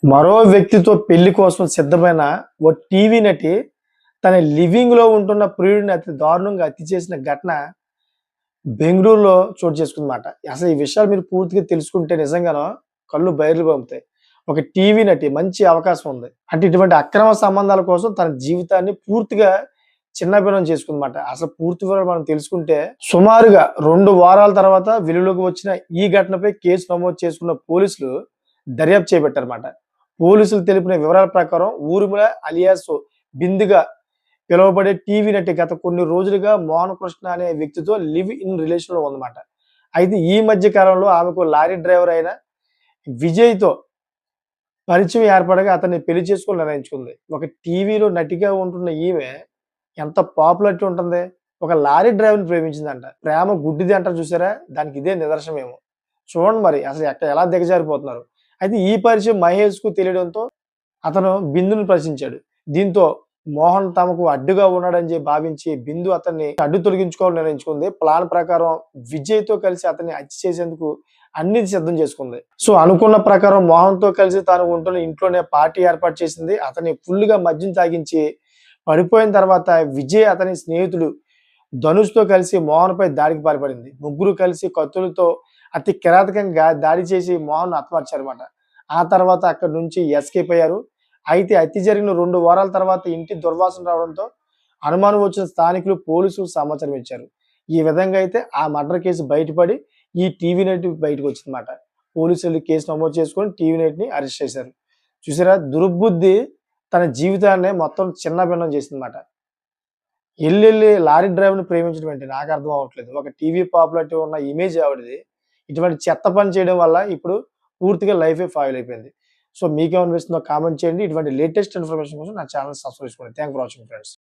మరో వ్యక్తితో పెళ్లి కోసం సిద్ధమైన ఓ టీవీ నటి తన లివింగ్ లో ఉంటున్న ప్రియుడిని అతి దారుణంగా హత్య చేసిన ఘటన బెంగళూరులో చోటు చేసుకుందన్నమాట. అసలు ఈ విషయాలు మీరు పూర్తిగా తెలుసుకుంటే నిజంగానో కళ్ళు బయర్లు పంపుతాయి. ఒక టీవీ నటి మంచి అవకాశం ఉంది. అంటే ఇటువంటి అక్రమ సంబంధాల కోసం తన జీవితాన్ని పూర్తిగా చిన్నభిన్నం చేసుకుందన్నమాట. అసలు పూర్తి వివరాలు మనం తెలుసుకుంటే సుమారుగా 2 వారాల తర్వాత వెలుగులోకి వచ్చిన ఈ ఘటనపై కేసు నమోదు చేసుకున్న పోలీసులు దర్యాప్తు చేపట్టారన్నమాట. పోలీసులు తెలిపిన వివరాల ప్రకారం ఊర్మిళ అలియాస్ బిందుగా పిలువబడే టీవీ నటి గత కొన్ని రోజులుగా మోహన్ కృష్ణ అనే వ్యక్తితో లివ్ ఇన్ రిలేషన్ లో ఉందన్నమాట. అయితే ఈ మధ్య కాలంలో ఆమెకు లారీ డ్రైవర్ అయిన విజయ్‌తో పరిచయం ఏర్పడగా అతన్ని పెళ్లి చేసుకోవాలని నిర్ణయించుకుంది. ఒక టీవీలో నటిగా ఉంటున్న ఈమె ఎంత పాపులారిటీ ఉంటుంది. ఒక లారీ డ్రైవర్‌ని ప్రేమించిందంట. ప్రేమ గుడ్డిది అంటారు చూసారా? దానికి ఇదే నిదర్శనమేమో. చూడండి మరి అసలు ఎలా దిగజారిపోతున్నారు. అయితే ఈ పరిచయం మహేష్‌కు తెలియడంతో అతను బిందుని ప్రశ్నించాడు. దీంతో మోహన్ తమకు అడ్డుగా ఉన్నాడని భావించి బిందు అతన్ని అడ్డు తొలగించుకోవాలని నిర్ణయించుకుంది. ప్లాన్ ప్రకారం విజయ్‌తో కలిసి అతన్ని హత్య చేసేందుకు అన్ని సిద్ధం చేసుకుంది. సో అనుకున్న ప్రకారం మోహన్‌తో కలిసి తాను ఉంటున్న ఇంట్లోనే పార్టీ ఏర్పాటు చేసింది. అతన్ని ఫుల్‌గా మద్యం తాగించి పడిపోయిన తర్వాత విజయ్ అతని స్నేహితుడు ధనుష్‌తో కలిసి మోహన్‌పై దాడికి పాల్పడింది. ముగ్గురు కలిసి కత్తులతో అతి కిరాతకంగా దాడి చేసి మోహన్‌ను హతమార్చారన్నమాట. ఆ తర్వాత అక్కడి నుంచి ఎస్కేప్ అయ్యారు. అయితే హత్య జరిగిన 2 వారాల తర్వాత ఇంటి దుర్వాసన రావడంతో అనుమానం వచ్చిన స్థానికులు పోలీసులకు సమాచారం ఇచ్చారు. ఈ విధంగా అయితే ఆ మర్డర్ కేసు బయటపడి ఈ టీవీ నైట్ బయటకు వచ్చిందన్నమాట. పోలీసులు కేసు నమోదు చేసుకొని టీవీ నైట్‌ని అరెస్ట్ చేశారు. చూసారా దుర్బుద్ధి తన జీవితాన్నే మొత్తం చిన్నభిన్నం చేసిందన్నమాట. ఎళ్ళెళ్ళి లారీ డ్రైవర్‌ని ప్రేమించడం ఏంటి నాకు అర్థం అవ్వట్లేదు. ఒక టీవీ పాపులారిటీ ఉన్న ఇమేజ్ ఆవిడది. ఇటువంటి చెత్త పని చేయడం వల్ల ఇప్పుడు పూర్తిగా లైఫే ఫాయిల్ అయిపోయింది. సో మీకేమనిపిస్తుందో కామెంట్ చేయండి. ఇటువంటి లేటెస్ట్ ఇన్ఫర్మేషన్ కోసం నా ఛానెల్ సబ్స్క్రైబ్ చేసుకోండి. Thank for watching friends.